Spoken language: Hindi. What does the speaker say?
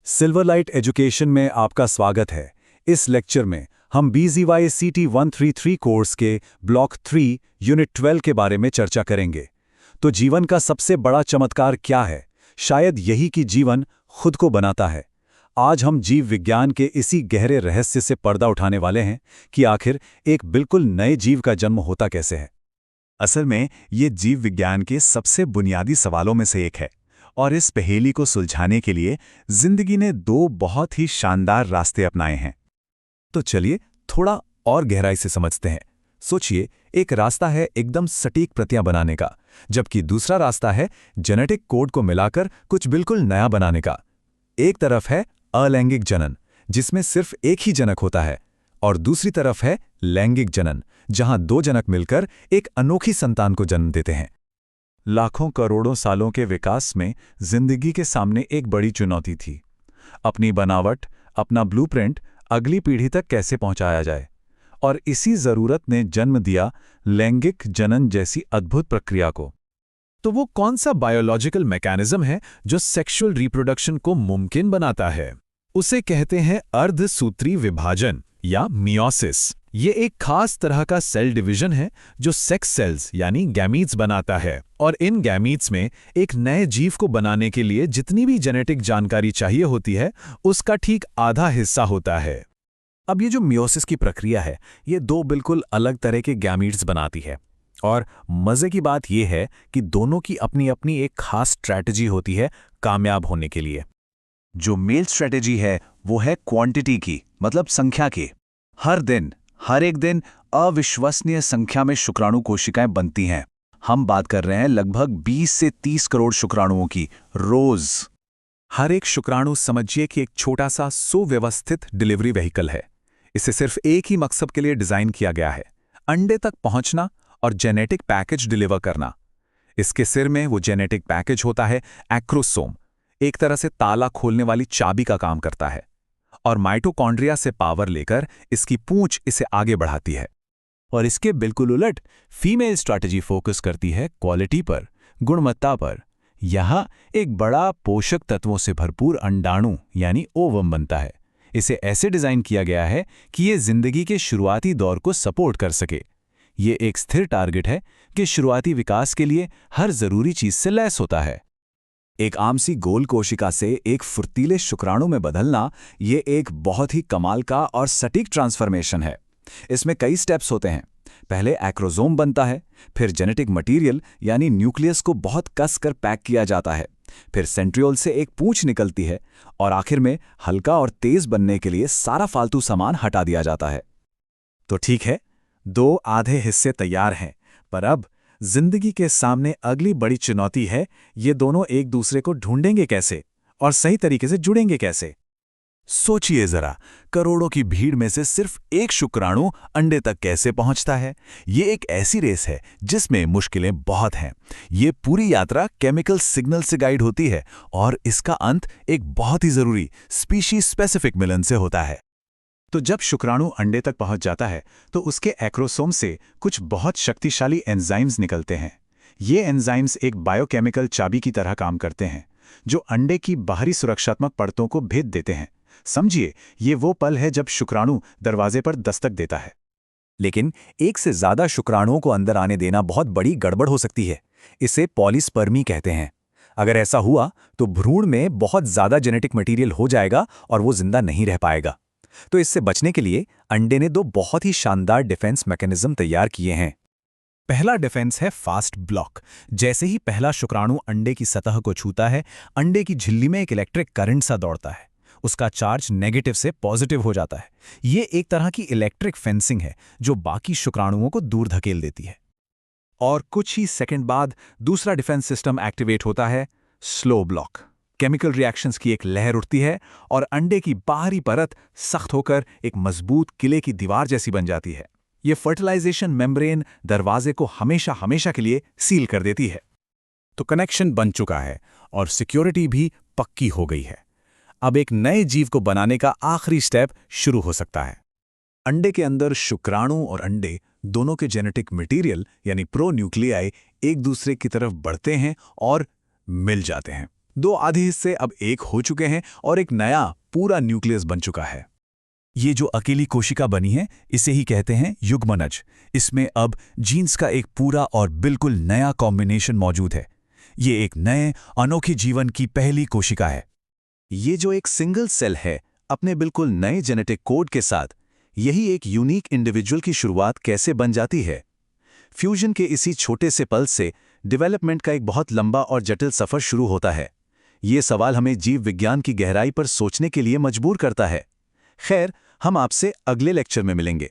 सिल्वरलाइट एजुकेशन में आपका स्वागत है। इस लेक्चर में हम BZY-CT 133 कोर्स के ब्लॉक 3 यूनिट 12 के बारे में चर्चा करेंगे। तो जीवन का सबसे बड़ा चमत्कार क्या है? शायद यही कि जीवन खुद को बनाता है। आज हम जीव विज्ञान के इसी गहरे रहस्य से पर्दा उठाने वाले हैं कि आखिर एक बिल्कुल नए जीव का जन्म होता कैसे है। असल में ये जीव विज्ञान के सबसे बुनियादी सवालों में से एक है और इस पहेली को सुलझाने के लिए जिंदगी ने दो बहुत ही शानदार रास्ते अपनाए हैं। तो चलिए थोड़ा और गहराई से समझते हैं। सोचिए, एक रास्ता है एकदम सटीक प्रतियां बनाने का, जबकि दूसरा रास्ता है जेनेटिक कोड को मिलाकर कुछ बिल्कुल नया बनाने का। एक तरफ है अलैंगिक जनन, जिसमें सिर्फ एक ही जनक होता है, और दूसरी तरफ है लैंगिक जनन, जहां दो जनक मिलकर एक अनोखी संतान को जन्म देते हैं। लाखों करोड़ों सालों के विकास में जिंदगी के सामने एक बड़ी चुनौती थी। अपनी बनावट, अपना ब्लूप्रिंट अगली पीढ़ी तक कैसे पहुंचाया जाए, और इसी जरूरत ने जन्म दिया लैंगिक जनन जैसी अद्भुत प्रक्रिया को। तो वो कौन सा बायोलॉजिकल मैकेनिज्म है जो सेक्सुअल रिप्रोडक्शन को मुमकिन बनाता है? उसे कहते हैं अर्धसूत्री विभाजन या मियोसिस। ये एक खास तरह का सेल डिवीजन है जो सेक्स सेल्स यानी गैमीट्स बनाता है, और इन गैमीट्स में एक नए जीव को बनाने के लिए जितनी भी जेनेटिक जानकारी चाहिए होती है, उसका ठीक आधा हिस्सा होता है। अब ये जो मियोसिस की प्रक्रिया है, ये दो बिल्कुल अलग तरह के गैमीट्स बनाती है, और मजे की बात यह है कि दोनों की अपनी अपनी एक खास स्ट्रैटेजी होती है कामयाब होने के लिए। जो मेल स्ट्रैटेजी है वो है क्वांटिटी की, मतलब संख्या की। हर एक दिन अविश्वसनीय संख्या में शुक्राणु कोशिकाएं बनती हैं। हम बात कर रहे हैं लगभग 20 से 30 करोड़ शुक्राणुओं की रोज। हर एक शुक्राणु समझिए कि एक छोटा सा सुव्यवस्थित डिलीवरी व्हीकल है। इसे सिर्फ एक ही मकसद के लिए डिजाइन किया गया है, अंडे तक पहुंचना और जेनेटिक पैकेज डिलीवर करना। इसके सिर में वो जेनेटिक पैकेज होता है एक्रोसोम, एक तरह से ताला खोलने वाली चाबी का काम करता है, और माइटोकॉन्ड्रिया से पावर लेकर इसकी पूंछ इसे आगे बढ़ाती है। और इसके बिल्कुल उलट फीमेल स्ट्रैटेजी फोकस करती है क्वालिटी पर, गुणवत्ता पर। यहां एक बड़ा पोषक तत्वों से भरपूर अंडाणु यानी ओवम बनता है। इसे ऐसे डिजाइन किया गया है कि ये जिंदगी के शुरुआती दौर को सपोर्ट कर सके। ये एक स्थिर टारगेट है कि शुरुआती विकास के लिए हर जरूरी चीज से लैस होता है। एक आम सी गोल कोशिका से एक फुर्तीले शुक्राणु में बदलना, ये एक बहुत ही कमाल का और सटीक ट्रांसफॉर्मेशन है। इसमें कई स्टेप्स होते हैं। पहले एक्रोसोम बनता है, फिर जेनेटिक मटेरियल यानी न्यूक्लियस को बहुत कस कर पैक किया जाता है, फिर सेंट्रियोल से एक पूंछ निकलती है, और आखिर में हल्का और तेज बनने के लिए सारा फालतू सामान हटा दिया जाता है। तो ठीक है, दो आधे हिस्से तैयार हैं, पर अब जिंदगी के सामने अगली बड़ी चुनौती है, ये दोनों एक दूसरे को ढूंढेंगे कैसे और सही तरीके से जुड़ेंगे कैसे। सोचिए जरा, करोड़ों की भीड़ में से सिर्फ एक शुक्राणु अंडे तक कैसे पहुंचता है। ये एक ऐसी रेस है जिसमें मुश्किलें बहुत हैं। ये पूरी यात्रा केमिकल सिग्नल से गाइड होती है, और इसका अंत एक बहुत ही जरूरी स्पीशीज स्पेसिफिक मिलन से होता है। तो जब शुक्राणु अंडे तक पहुंच जाता है, तो उसके एक्रोसोम से कुछ बहुत शक्तिशाली एंजाइम्स निकलते हैं। ये एंजाइम्स एक बायोकेमिकल चाबी की तरह काम करते हैं, जो अंडे की बाहरी सुरक्षात्मक परतों को भेद देते हैं। समझिए, ये वो पल है जब शुक्राणु दरवाजे पर दस्तक देता है। लेकिन एक से ज्यादा शुक्राणुओं को अंदर आने देना बहुत बड़ी गड़बड़ हो सकती है। इसे पॉलीस्पर्मी कहते हैं। अगर ऐसा हुआ तो भ्रूण में बहुत ज्यादा जेनेटिक मटेरियल हो जाएगा और वो जिंदा नहीं रह पाएगा। तो इससे बचने के लिए अंडे ने दो बहुत ही शानदार डिफेंस मैकेनिज्म तैयार किए हैं। पहला डिफेंस है फास्ट ब्लॉक। जैसे ही पहला शुक्राणु अंडे की सतह को छूता है, अंडे की झिल्ली में एक इलेक्ट्रिक करंट सा दौड़ता है। उसका चार्ज नेगेटिव से पॉजिटिव हो जाता है। ये एक तरह की इलेक्ट्रिक फेंसिंग है जो बाकी शुक्राणुओं को दूर धकेल देती है। और कुछ ही सेकंड बाद दूसरा डिफेंस सिस्टम एक्टिवेट होता है, स्लो ब्लॉक। केमिकल रिएक्शंस की एक लहर उठती है और अंडे की बाहरी परत सख्त होकर एक मजबूत किले की दीवार जैसी बन जाती है। ये फर्टिलाइजेशन मेम्ब्रेन दरवाजे को हमेशा हमेशा के लिए सील कर देती है। तो कनेक्शन बन चुका है और सिक्योरिटी भी पक्की हो गई है। अब एक नए जीव को बनाने का आखिरी स्टेप शुरू हो सकता है। अंडे के अंदर शुक्राणु और अंडे दोनों के जेनेटिक मटेरियल यानी प्रोन्यूक्लियाई एक दूसरे की तरफ बढ़ते हैं और मिल जाते हैं। दो आधे हिस्से अब एक हो चुके हैं और एक नया पूरा न्यूक्लियस बन चुका है। ये जो अकेली कोशिका बनी है, इसे ही कहते हैं युग्मनज। इसमें अब जीन्स का एक पूरा और बिल्कुल नया कॉम्बिनेशन मौजूद है। ये एक नए अनोखी जीवन की पहली कोशिका है। ये जो एक सिंगल सेल है अपने बिल्कुल नए जेनेटिक कोड के साथ, यही एक यूनिक इंडिविजुअल की शुरुआत कैसे बन जाती है। फ्यूजन के इसी छोटे से पल से डेवलपमेंट का एक बहुत लंबा और जटिल सफर शुरू होता है। ये सवाल हमें जीव विज्ञान की गहराई पर सोचने के लिए मजबूर करता है। खैर, हम आपसे अगले लेक्चर में मिलेंगे।